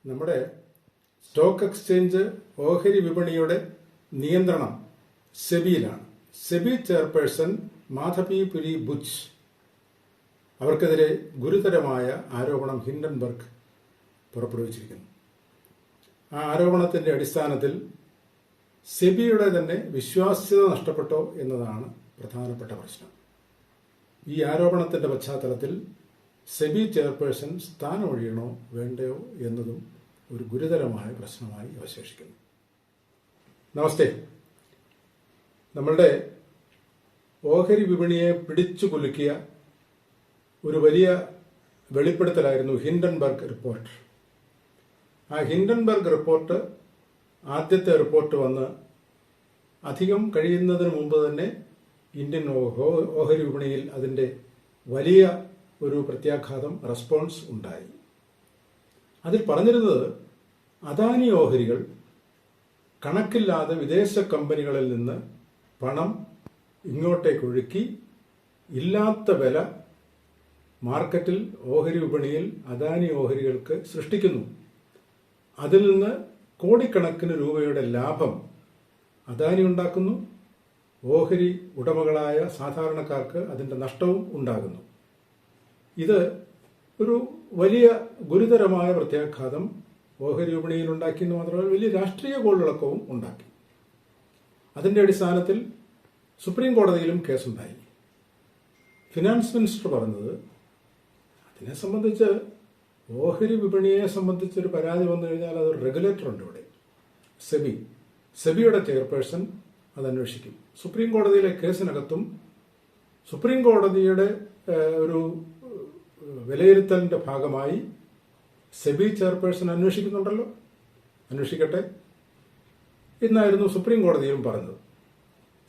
നമ്മുടെ stock exchange ഓഹരി വിപണിയുടെ നിയന്ത്രണം സെബിയിലാണ്. സെബി ചെയർപേഴ്സൺ മാധവി പുരി ബുച്ച് അവർക്കെതിരെ ഗുരുതരമായ ആരോപണം ഹിൻഡൻബർഗ് പുറപ്പെടുവിച്ചിരിക്കുന്നു. ആ ആരോപണത്തിന്റെ അടിസ്ഥാനത്തിൽ സെബിയുടെ തന്നെ വിശ്വാസ്യത നഷ്ടപ്പെട്ടോ എന്നതാണ് പ്രധാനപ്പെട്ട പ്രശ്നം. ഈ ആരോപണത്തിന്റെ പശ്ചാത്തലത്തിൽ സെബി ചെയർപേഴ്സൺ സ്ഥാനമൊഴിയണോ വേണ്ടയോ എന്നതും ഒരു ഗുരുതരമായ പ്രശ്നമായി അവശേഷിക്കുന്നു. നമസ്തേ. നമ്മളുടെ ഓഹരി വിപണിയെ പിടിച്ചു കുലുക്കിയ ഒരു വലിയ വെളിപ്പെടുത്തലായിരുന്നു ഹിൻഡൻബർഗ് റിപ്പോർട്ട്. ആ ഹിൻഡൻബർഗ് റിപ്പോർട്ട്, ആദ്യത്തെ റിപ്പോർട്ട് വന്ന് അധികം കഴിയുന്നതിന് മുമ്പ് തന്നെ ഇന്ത്യൻ ഓഹരി വിപണിയിൽ അതിൻ്റെ വലിയ ഒരു പ്രത്യാഘാതം, റെസ്പോൺസ് ഉണ്ടായി. അതിൽ പറഞ്ഞിരുന്നത് അദാനി ഓഹരികൾ കണക്കില്ലാതെ വിദേശ കമ്പനികളിൽ നിന്ന് പണം ഇങ്ങോട്ടേക്ക് ഒഴുക്കി ഇല്ലാത്ത വില മാർക്കറ്റിൽ ഓഹരി വിപണിയിൽ അദാനി ഓഹരികൾക്ക് സൃഷ്ടിക്കുന്നു. അതിൽ നിന്ന് കോടിക്കണക്കിന് രൂപയുടെ ലാഭം അദാനി ഉണ്ടാക്കുന്നു. ഓഹരി ഉടമകളായ സാധാരണക്കാർക്ക് അതിൻ്റെ നഷ്ടവും ഉണ്ടാകുന്നു. ഇത് ഒരു വലിയ ഗുരുതരമായ പ്രത്യാഘാതം ഓഹരി വിപണിയിൽ ഉണ്ടാക്കിയെന്ന് മാത്രമല്ല വലിയ രാഷ്ട്രീയ കോളിളക്കവും ഉണ്ടാക്കി. അതിൻ്റെ അടിസ്ഥാനത്തിൽ സുപ്രീം കോടതിയിലും കേസുണ്ടായി. ഫിനാൻസ് മിനിസ്റ്റർ പറഞ്ഞത് അതിനെ സംബന്ധിച്ച് ഓഹരി വിപണിയെ സംബന്ധിച്ചൊരു പരാതി വന്നു കഴിഞ്ഞാൽ അതൊരു റെഗുലേറ്റർ ഉണ്ട് ഇവിടെ, സെബിയുടെ ചെയർപേഴ്സൺ അത് അന്വേഷിക്കും. സുപ്രീം കോടതിയിലെ കേസിനകത്തും സുപ്രീം കോടതിയുടെ ഒരു വിലയിരുത്തലിന്റെ ഭാഗമായി സെബി ചെയർപേഴ്സൺ അന്വേഷിക്കുന്നുണ്ടല്ലോ, അന്വേഷിക്കട്ടെ എന്നായിരുന്നു സുപ്രീം കോടതിയിലും പറഞ്ഞത്.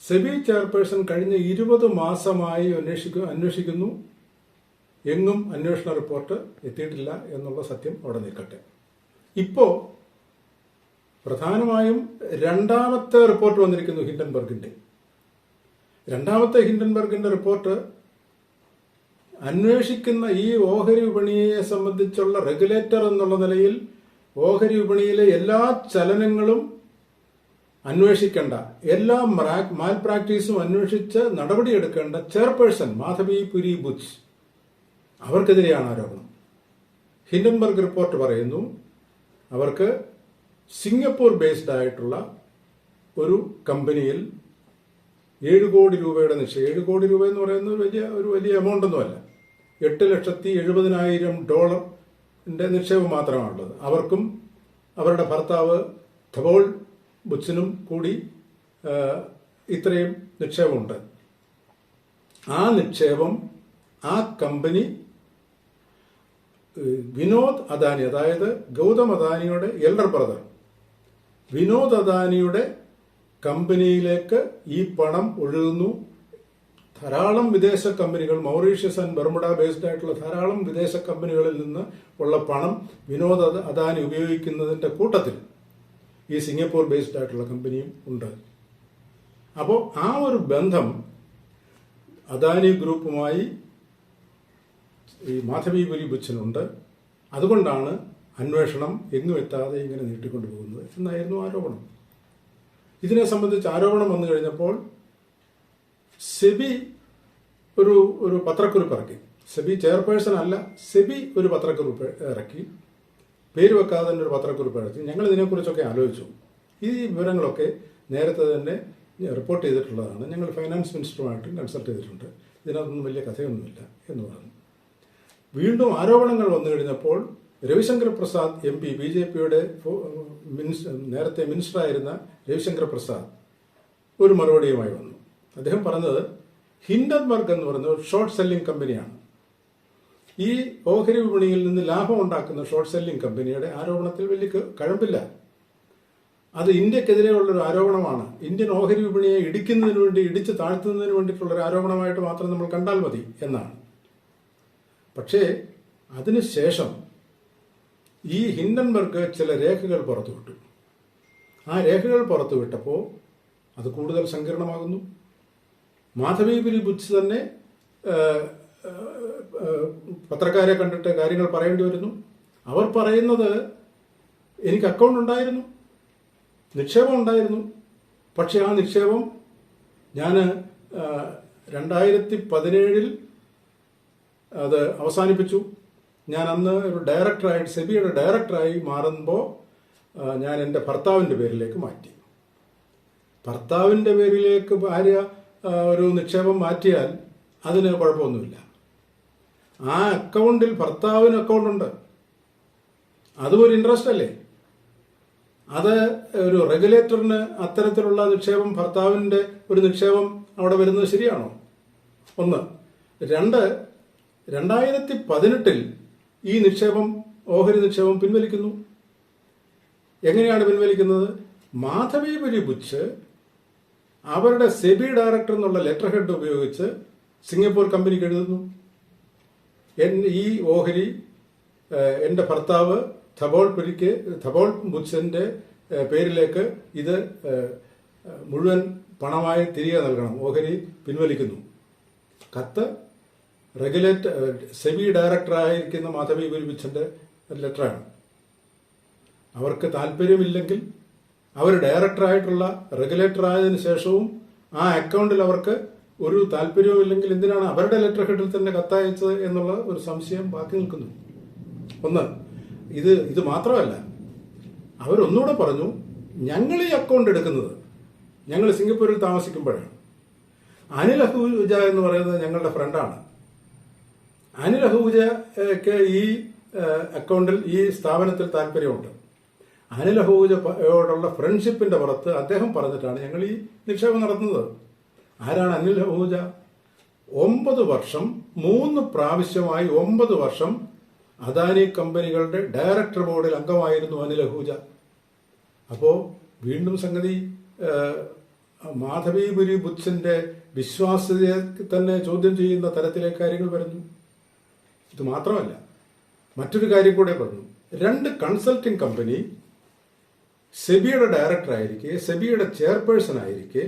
സെബി ചെയർപേഴ്സൺ കഴിഞ്ഞ 20 മാസമായി അന്വേഷിക്കുന്നു. എങ്ങും അന്വേഷണ റിപ്പോർട്ട് എത്തിയിട്ടില്ല എന്നുള്ള സത്യം അവിടെ നിൽക്കട്ടെ. ഇപ്പോ പ്രധാനമായും രണ്ടാമത്തെ റിപ്പോർട്ട് വന്നിരിക്കുന്നു ഹിൻഡൻബർഗിന്റെ. രണ്ടാമത്തെ ഹിൻഡൻബർഗിന്റെ റിപ്പോർട്ട് അന്വേഷിക്കുന്ന ഈ ഓഹരി വിപണിയെ സംബന്ധിച്ചുള്ള റെഗുലേറ്റർ എന്നുള്ള നിലയിൽ ഓഹരി വിപണിയിലെ എല്ലാ ചലനങ്ങളും അന്വേഷിക്കേണ്ട, എല്ലാ മാൽ പ്രാക്ടീസും അന്വേഷിച്ച് നടപടിയെടുക്കേണ്ട ചെയർപേഴ്സൺ മാധവി പുരി ബുച്ച് അവർക്കെതിരെയാണ് ആരോപണം. ഹിൻഡൻബർഗ് റിപ്പോർട്ട് പറയുന്നു അവർക്ക് സിംഗപ്പൂർ ബേസ്ഡ് ആയിട്ടുള്ള ഒരു കമ്പനിയിൽ 7 കോടി രൂപയുടെ നിക്ഷേപം, 7 കോടി രൂപ എന്ന് പറയുന്നത് ഒരു വലിയ എമൗണ്ട് ഒന്നുമല്ല, $8,70,000 നിക്ഷേപം മാത്രമാണുള്ളത്. അവർക്കും അവരുടെ ഭർത്താവ് ധബോൾ ബുച്ചിനും കൂടി ഇത്രയും നിക്ഷേപമുണ്ട്. ആ നിക്ഷേപം ആ കമ്പനി വിനോദ് അദാനി, അതായത് ഗൗതം അദാനിയുടെ എൽഡർ ബ്രദർ വിനോദ് അദാനിയുടെ കമ്പനിയിലേക്ക് ഈ പണം ഒഴുകുന്നു. ധാരാളം വിദേശ കമ്പനികൾ, മൗറീഷ്യസ് ആൻഡ് ബർമുഡ ബേസ്ഡ് ആയിട്ടുള്ള ധാരാളം വിദേശ കമ്പനികളിൽ നിന്ന് ഉള്ള പണം വിനോദ് അദാനി ഉപയോഗിക്കുന്നതിന്റെ കൂട്ടത്തിൽ ഈ സിംഗപ്പൂർ ബേസ്ഡ് ആയിട്ടുള്ള കമ്പനിയും ഉണ്ട്. അപ്പോൾ ആ ഒരു ബന്ധം അദാനി ഗ്രൂപ്പുമായി ഈ മാധവി പുരി ബുച്ചിനുണ്ട്. അതുകൊണ്ടാണ് അന്വേഷണം എങ്ങും എത്താതെ ഇങ്ങനെ നീട്ടിക്കൊണ്ടുപോകുന്നത് എന്നായിരുന്നു ആരോപണം. ഇതിനെ സംബന്ധിച്ച് ആരോപണം വന്നു കഴിഞ്ഞപ്പോൾ സെബി ഒരു പത്രക്കുറിപ്പ് ഇറക്കി. സെബി ചെയർപേഴ്സൺ അല്ല, സെബി ഒരു പത്രക്കുറിപ്പ് ഇറക്കി, പേര് വെക്കാതെ തന്നെ ഒരു പത്രക്കുറിപ്പ് ഇറക്കി. ഞങ്ങൾ ഇതിനെക്കുറിച്ചൊക്കെ ആലോചിച്ചു. ഈ വിവരങ്ങളൊക്കെ നേരത്തെ തന്നെ റിപ്പോർട്ട് ചെയ്തിട്ടുള്ളതാണ്. ഞങ്ങൾ ഫൈനാൻസ് മിനിസ്റ്ററുമായിട്ടും കൺസൾട്ട് ചെയ്തിട്ടുണ്ട്. ഇതിനകത്തൊന്നും വലിയ കഥയൊന്നുമില്ല എന്ന് പറഞ്ഞു. വീണ്ടും ആരോപണങ്ങൾ വന്നു കഴിഞ്ഞപ്പോൾ രവിശങ്കർ പ്രസാദ് MP, BJPയുടെ നേരത്തെ മിനിസ്റ്ററായിരുന്ന രവിശങ്കർ പ്രസാദ് ഒരു മറുപടിയുമായി വന്നു. അദ്ദേഹം പറഞ്ഞത് ഹിൻഡൻബർഗ് എന്ന് പറയുന്ന ഒരു ഷോർട്ട് സെല്ലിംഗ് കമ്പനിയാണ്. ഈ ഓഹരി വിപണിയിൽ നിന്ന് ലാഭം ഉണ്ടാക്കുന്ന ഷോർട്ട് സെല്ലിംഗ് കമ്പനിയുടെ ആരോപണത്തിൽ വലിയ കഴമ്പില്ല. അത് ഇന്ത്യക്കെതിരെയുള്ളൊരു ആരോപണമാണ്. ഇന്ത്യൻ ഓഹരി വിപണിയെ ഇടിച്ചു താഴ്ത്തുന്നതിന് വേണ്ടിയിട്ടുള്ളൊരു ആരോപണമായിട്ട് മാത്രം നമ്മൾ കണ്ടാൽ മതി എന്നാണ്. പക്ഷേ അതിനുശേഷം ഈ ഹിൻഡൻബർഗ് ചില രേഖകൾ പുറത്തുവിട്ടു. ആ രേഖകൾ പുറത്തുവിട്ടപ്പോൾ അത് കൂടുതൽ സങ്കീർണമാകുന്നു. മാധവി പുരി ബുച്ച് തന്നെ പത്രക്കാരെ കണ്ടിട്ട് കാര്യങ്ങൾ പറയേണ്ടി വരുന്നു. അവർ പറയുന്നത് എനിക്ക് അക്കൗണ്ട് ഉണ്ടായിരുന്നു, നിക്ഷേപം ഉണ്ടായിരുന്നു. പക്ഷേ ആ നിക്ഷേപം ഞാൻ 2017 അത് അവസാനിപ്പിച്ചു. ഞാൻ അന്ന് ഒരു ഡയറക്ടറായിട്ട്, സെബിയുടെ ഡയറക്ടറായി മാറുമ്പോൾ ഞാൻ എൻ്റെ ഭർത്താവിൻ്റെ പേരിലേക്ക് മാറ്റി. ഭർത്താവിൻ്റെ പേരിലേക്ക് ഭാര്യ ഒരു നിക്ഷേപം മാറ്റിയാൽ അതിന് കുഴപ്പമൊന്നുമില്ല. ആ അക്കൗണ്ടിൽ ഭർത്താവിന് അക്കൗണ്ടുണ്ട്, അതും ഒരു ഇൻട്രസ്റ്റ് അല്ലേ? അത് ഒരു റെഗുലേറ്ററിന് അത്തരത്തിലുള്ള നിക്ഷേപം, ഭർത്താവിൻ്റെ ഒരു നിക്ഷേപം അവിടെ വരുന്നത് ശരിയാണോ? ഒന്ന്. രണ്ട്, 2018 ഈ നിക്ഷേപം, ഓഹരി നിക്ഷേപം പിൻവലിക്കുന്നു. എങ്ങനെയാണ് പിൻവലിക്കുന്നത്? മാധവിപുരി ബുച്ച് അവരുടെ സെബി ഡയറക്ടർ എന്നുള്ള ലെറ്റർ ഹെഡ് ഉപയോഗിച്ച് സിംഗപ്പൂർ കമ്പനിക്ക് എഴുതുന്നു, ഈ ഓഹരി എൻ്റെ ഭർത്താവ് ഥബോൾ ബുച്ചിന്റെ പേരിലേക്ക് ഇത് മുഴുവൻ പണമായി തിരികെ നൽകണം, ഓഹരി പിൻവലിക്കുന്നു. കത്ത് സെബി ഡയറക്ടറായിരിക്കുന്ന മാധവിപുരി ബുച്ചിന്റെ ലെറ്ററാണ്. അവർക്ക് താല്പര്യമില്ലെങ്കിൽ, അവർ ഡയറക്ടറായിട്ടുള്ള റെഗുലേറ്റർ ആയതിനു ശേഷവും ആ അക്കൗണ്ടിൽ അവർക്ക് ഒരു താല്പര്യവുമില്ലെങ്കിൽ എന്തിനാണ് അവരുടെ ലെറ്റർ ഹെഡിൽ തന്നെ കത്തയച്ചത് എന്നുള്ള ഒരു സംശയം ബാക്കി നിൽക്കുന്നു. ഒന്ന്. ഇത് മാത്രമല്ല, അവരൊന്നുകൂടെ പറഞ്ഞു, ഞങ്ങൾ ഈ അക്കൗണ്ട് എടുക്കുന്നത് ഞങ്ങൾ സിംഗപ്പൂരിൽ താമസിക്കുമ്പോഴാണ്. അനിൽ അഹൂജ എന്ന് പറയുന്നത് ഞങ്ങളുടെ ഫ്രണ്ടാണ്. അനിൽ അഹൂജയ്ക്ക് ഈ അക്കൗണ്ടിൽ, ഈ സ്ഥാപനത്തിൽ താല്പര്യമുണ്ട്. അനിൽ അഹൂജയോടുള്ള ഫ്രണ്ട്ഷിപ്പിന്റെ പുറത്ത് അദ്ദേഹം പറഞ്ഞിട്ടാണ് ഞങ്ങൾ ഈ നിക്ഷേപം നടത്തുന്നത്. ആരാണ് അനിൽ അഹൂജ? 9 വർഷം, 3 പ്രാവശ്യമായി 9 വർഷം അദാനി കമ്പനികളുടെ ഡയറക്ടർ ബോർഡിൽ അംഗമായിരുന്നു അനിൽ അഹൂജ. അപ്പോൾ വീണ്ടും സംഗതി മാധവിപുരി ബുച്ചിന്റെ വിശ്വാസ്യതയെ തന്നെ ചോദ്യം ചെയ്യുന്ന തരത്തിലേക്ക് കാര്യങ്ങൾ വരുന്നു. ഇത് മാത്രമല്ല, മറ്റൊരു കാര്യം കൂടെ പറഞ്ഞു. 2 കൺസൾട്ടിംഗ് കമ്പനി സെബിയുടെ ഡയറക്ടറായിരിക്കെ, സെബിയുടെ ചെയർപേഴ്സൺ ആയിരിക്കെ,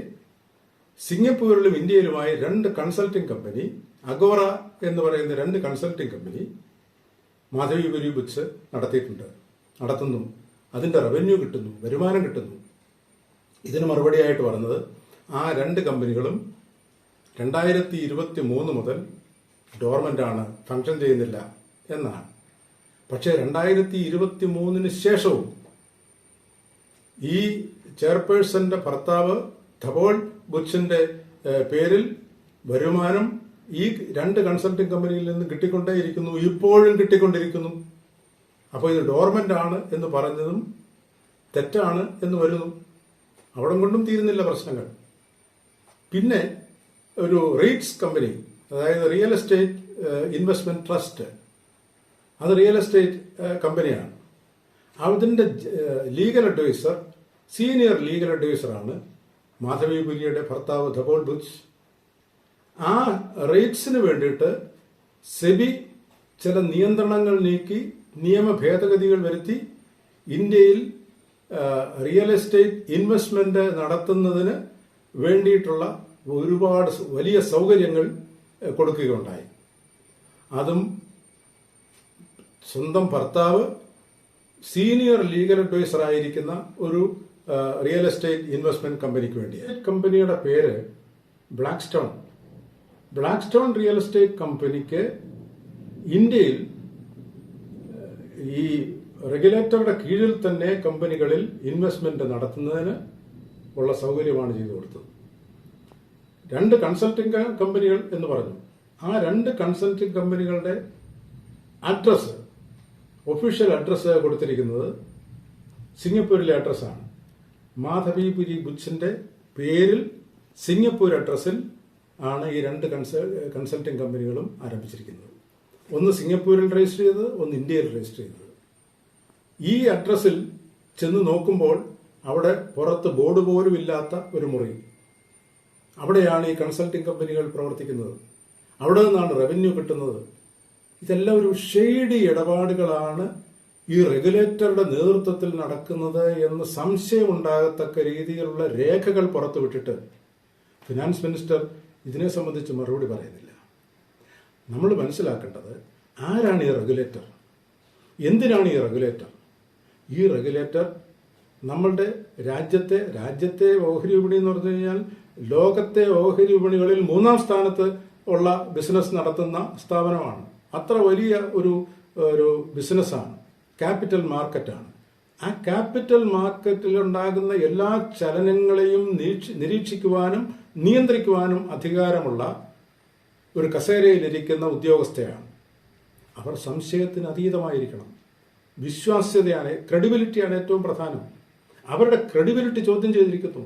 സിംഗപ്പൂരിലും ഇന്ത്യയിലുമായി 2 കൺസൾട്ടിംഗ് കമ്പനി, അഗോറ എന്ന് പറയുന്ന 2 കൺസൾട്ടിംഗ് കമ്പനി മാധവിപുരി ബുച്ച് നടത്തുന്നു. അതിന്റെ റവന്യൂ കിട്ടുന്നു, വരുമാനം കിട്ടുന്നു. ഇതിന് മറുപടിയായിട്ട് പറഞ്ഞത് ആ 2 കമ്പനികളും 2023 മുതൽ ഡോർമന്റ് ആണ്, ഫംഗ്ഷൻ ചെയ്യുന്നില്ല എന്നാണ്. പക്ഷേ 2023 ശേഷവും ഈ ചെയർപേഴ്സന്റെ ഭർത്താവ് ഥബോൾ ബുച്ചിന്റെ പേരിൽ വരുമാനം ഈ 2 കൺസൾട്ടിംഗ് കമ്പനിയിൽ നിന്ന് കിട്ടിക്കൊണ്ടേയിരിക്കുന്നു, ഇപ്പോഴും കിട്ടിക്കൊണ്ടിരിക്കുന്നു. അപ്പോൾ ഇത് ഡോർമന്റ് ആണ് എന്ന് പറഞ്ഞതും തെറ്റാണ് എന്ന് വരുന്നു. അവിടെ കൊണ്ടും തീരുന്നില്ല പ്രശ്നങ്ങൾ. പിന്നെ ഒരു റീറ്റ്സ് കമ്പനി, അതായത് റിയൽ എസ്റ്റേറ്റ് ഇൻവെസ്റ്റ്മെന്റ് ട്രസ്റ്റ്, അത് റിയൽ എസ്റ്റേറ്റ് കമ്പനിയാണ്. അതിന്റെ ലീഗൽ അഡ്വൈസർ, സീനിയർ ലീഗൽ അഡ്വൈസറാണ് മാധവിപുരിയുടെ ഭർത്താവ് ഥബോൾ ബുച്ച്. ആ റേറ്റ്സിന് വേണ്ടിയിട്ട് സെബി ചില നിയന്ത്രണങ്ങൾ നീക്കി, നിയമ ഭേദഗതികൾ വരുത്തി ഇന്ത്യയിൽ റിയൽ എസ്റ്റേറ്റ് ഇൻവെസ്റ്റ്മെന്റ് നടത്തുന്നതിന് വേണ്ടിയിട്ടുള്ള ഒരുപാട് വലിയ സൗകര്യങ്ങൾ കൊടുക്കുകയുണ്ടായി. അതും സ്വന്തം ഭർത്താവ് സീനിയർ ലീഗൽ അഡ്വൈസർ ആയിരിക്കുന്ന ഒരു റിയൽ എസ്റ്റേറ്റ് ഇൻവെസ്റ്റ്മെന്റ് കമ്പനിക്ക് വേണ്ടി. കമ്പനിയുടെ പേര് ബ്ലാക്ക്സ്റ്റോൺ റിയൽ എസ്റ്റേറ്റ് കമ്പനിക്ക് ഇന്ത്യയിൽ ഈ റെഗുലേറ്ററുടെ കീഴിൽ തന്നെ കമ്പനികളിൽ ഇൻവെസ്റ്റ്മെന്റ് നടത്തുന്നതിന് ഉള്ള സൗകര്യമാണ് ചെയ്തു കൊടുത്തത്. 2 കൺസൾട്ടിംഗ് കമ്പനികൾ എന്ന് പറഞ്ഞു. ആ 2 കൺസൾട്ടിംഗ് കമ്പനികളുടെ അഡ്രസ്, ഒഫീഷ്യൽ അഡ്രസ് കൊടുത്തിരിക്കുന്നത് സിംഗപ്പൂരിലെ അഡ്രസ്സാണ്. മാധവിപുരി ബുച്ചിന്റെ പേരിൽ സിംഗപ്പൂർ അഡ്രസ്സിൽ ആണ് ഈ 2 കൺസൾട്ടിംഗ് കമ്പനികളും ആരംഭിച്ചിരിക്കുന്നത്. ഒന്ന് സിംഗപ്പൂരിൽ രജിസ്റ്റർ ചെയ്തത്, ഒന്ന് ഇന്ത്യയിൽ രജിസ്റ്റർ ചെയ്തത്. ഈ അഡ്രസ്സിൽ ചെന്ന് നോക്കുമ്പോൾ അവിടെ പുറത്ത് ബോർഡ് പോലും ഇല്ലാത്ത ഒരു മുറി, അവിടെയാണ് ഈ കൺസൾട്ടിംഗ് കമ്പനികൾ പ്രവർത്തിക്കുന്നത്. അവിടെ നിന്നാണ് റവന്യൂ കിട്ടുന്നത്. ഇതെല്ലാം ഒരു ഷെയ്ഡി ഇടപാടുകളാണ് ഈ റെഗുലേറ്ററുടെ നേതൃത്വത്തിൽ നടക്കുന്നത് എന്ന് സംശയമുണ്ടാകത്തക്ക രീതിയിലുള്ള രേഖകൾ പുറത്തുവിട്ടിട്ട് ഫിനാൻസ് മിനിസ്റ്റർ ഇതിനെ സംബന്ധിച്ച് മറുപടി പറയുന്നില്ല. നമ്മൾ മനസ്സിലാക്കേണ്ടത്, ആരാണ് ഈ റെഗുലേറ്റർ? എന്തിനാണ് ഈ റെഗുലേറ്റർ? ഈ റെഗുലേറ്റർ നമ്മളുടെ രാജ്യത്തെ ഓഹരി വിപണി എന്ന് പറഞ്ഞു കഴിഞ്ഞാൽ ലോകത്തെ ഓഹരി വിപണികളിൽ 3-ാം സ്ഥാനത്ത് ഉള്ള ബിസിനസ് നടത്തുന്ന സ്ഥാപനമാണ്. അത്ര വലിയ ഒരു ബിസിനസ്സാണ്, ക്യാപിറ്റൽ മാർക്കറ്റാണ്. ആ ക്യാപിറ്റൽ മാർക്കറ്റിൽ ഉണ്ടാകുന്ന എല്ലാ ചലനങ്ങളെയും നിരീക്ഷിക്കുവാനും നിയന്ത്രിക്കുവാനും അധികാരമുള്ള ഒരു കസേരയിലിരിക്കുന്ന ഉദ്യോഗസ്ഥയാണ്. അവർ സംശയത്തിന് അതീതമായിരിക്കണം. വിശ്വാസ്യതയാണ്, ക്രെഡിബിലിറ്റിയാണ് ഏറ്റവും പ്രധാനം. അവരുടെ ക്രെഡിബിലിറ്റി ചോദ്യം ചെയ്തിരിക്കുന്നു.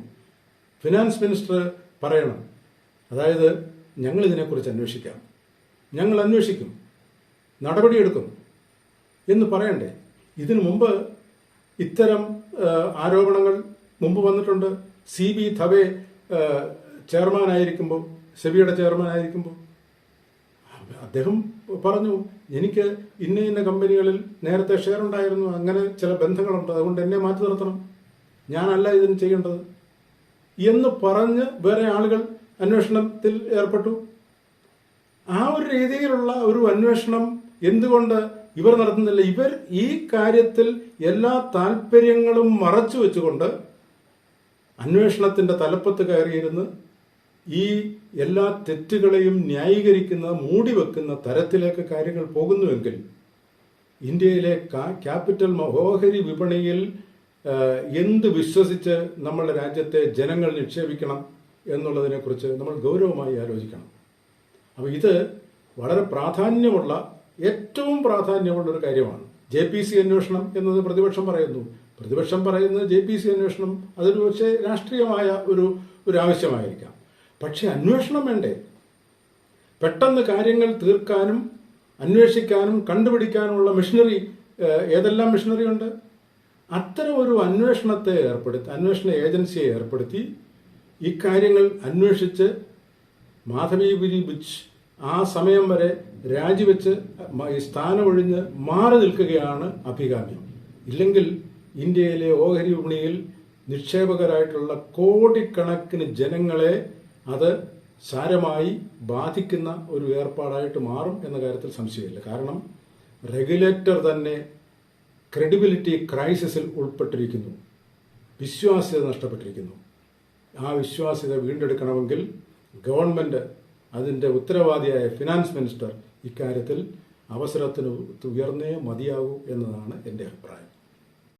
ഫിനാൻസ് മിനിസ്റ്റർ പറയണം, അതായത് ഞങ്ങൾ ഇതിനെക്കുറിച്ച് അന്വേഷിക്കാം, ഞങ്ങൾ അന്വേഷിക്കും, നടപടിയെടുക്കും എന്ന് പറയണ്ടേ? ഇതിനു മുമ്പ് ഇത്തരം ആരോപണങ്ങൾ മുമ്പ് വന്നിട്ടുണ്ട്. CB ധവെ ചെയർമാനായിരിക്കുമ്പോൾ, സെബിയുടെ ചെയർമാനായിരിക്കുമ്പോൾ അദ്ദേഹം പറഞ്ഞു, എനിക്ക് ഇന്ന കമ്പനികളിൽ നേരത്തെ ഷെയർ ഉണ്ടായിരുന്നു, അങ്ങനെ ചില ബന്ധങ്ങളുണ്ട്, അതുകൊണ്ട് എന്നെ മാറ്റി നിർത്തണം, ഞാനല്ല ഇതിന് ചെയ്യേണ്ടത് എന്ന് പറഞ്ഞ് വേറെ ആളുകൾ അന്വേഷണത്തിൽ ഏർപ്പെട്ടു. ആ ഒരു രീതിയിലുള്ള ഒരു അന്വേഷണം എന്തുകൊണ്ട് ഇവർ നടത്തുന്നില്ല? ഇവർ ഈ കാര്യത്തിൽ എല്ലാ താല്പര്യങ്ങളും മറച്ചു വെച്ചുകൊണ്ട് അന്വേഷണത്തിന്റെ തലപ്പത്ത് കയറിയിരുന്ന് ഈ എല്ലാ തെറ്റുകളെയും ന്യായീകരിക്കുന്ന, മൂടിവെക്കുന്ന തരത്തിലേക്ക് കാര്യങ്ങൾ പോകുന്നുവെങ്കിൽ ഇന്ത്യയിലെ ക്യാപിറ്റൽ ഓഹരി വിപണിയിൽ എന്ത് വിശ്വസിച്ച് നമ്മളുടെ രാജ്യത്തെ ജനങ്ങൾ നിക്ഷേപിക്കണം എന്നുള്ളതിനെക്കുറിച്ച് നമ്മൾ ഗൗരവമായി ആലോചിക്കണം. അപ്പോൾ ഇത് വളരെ പ്രാധാന്യമുള്ള, ഏറ്റവും പ്രാധാന്യമുള്ള ഒരു കാര്യമാണ്. JPC അന്വേഷണം എന്നത് പ്രതിപക്ഷം പറയുന്നത് JPC അന്വേഷണം അതൊരു പക്ഷേ രാഷ്ട്രീയമായ ഒരു ആവശ്യമായിരിക്കാം. പക്ഷെ അന്വേഷണം വേണ്ടേ? പെട്ടെന്ന് കാര്യങ്ങൾ തീർക്കാനും അന്വേഷിക്കാനും കണ്ടുപിടിക്കാനുമുള്ള മെഷീനറി ഏതെല്ലാം മെഷീനറി ഉണ്ട്? അത്തരം ഒരു അന്വേഷണ ഏജൻസിയെ ഏർപ്പെടുത്തി ഇക്കാര്യങ്ങൾ അന്വേഷിച്ച് മാധവി ബിച്ച് ആ സമയം വരെ രാജിവെച്ച് സ്ഥാനമൊഴിഞ്ഞ് മാറി നിൽക്കുകയാണ് അഭികാമ്യം. ഇല്ലെങ്കിൽ ഇന്ത്യയിലെ ഓഹരി വിപണിയിൽ നിക്ഷേപകരായിട്ടുള്ള കോടിക്കണക്കിന് ജനങ്ങളെ അത് സാരമായി ബാധിക്കുന്ന ഒരു ഏർപ്പാടായിട്ട് മാറും എന്ന കാര്യത്തിൽ സംശയമില്ല. കാരണം റെഗുലേറ്റർ തന്നെ ക്രെഡിബിലിറ്റി ക്രൈസിസിൽ ഉൾപ്പെട്ടിരിക്കുന്നു, വിശ്വാസ്യത നഷ്ടപ്പെട്ടിരിക്കുന്നു. ആ വിശ്വാസ്യത വീണ്ടെടുക്കണമെങ്കിൽ ഗവൺമെന്റ്, അതിന്റെ ഉത്തരവാദിയായ ഫിനാൻസ് മിനിസ്റ്റർ ഇക്കാര്യത്തിൽ അവസരത്തിന് ഉയർന്നേ മതിയാകൂ എന്നതാണ് എൻ്റെ അഭിപ്രായം.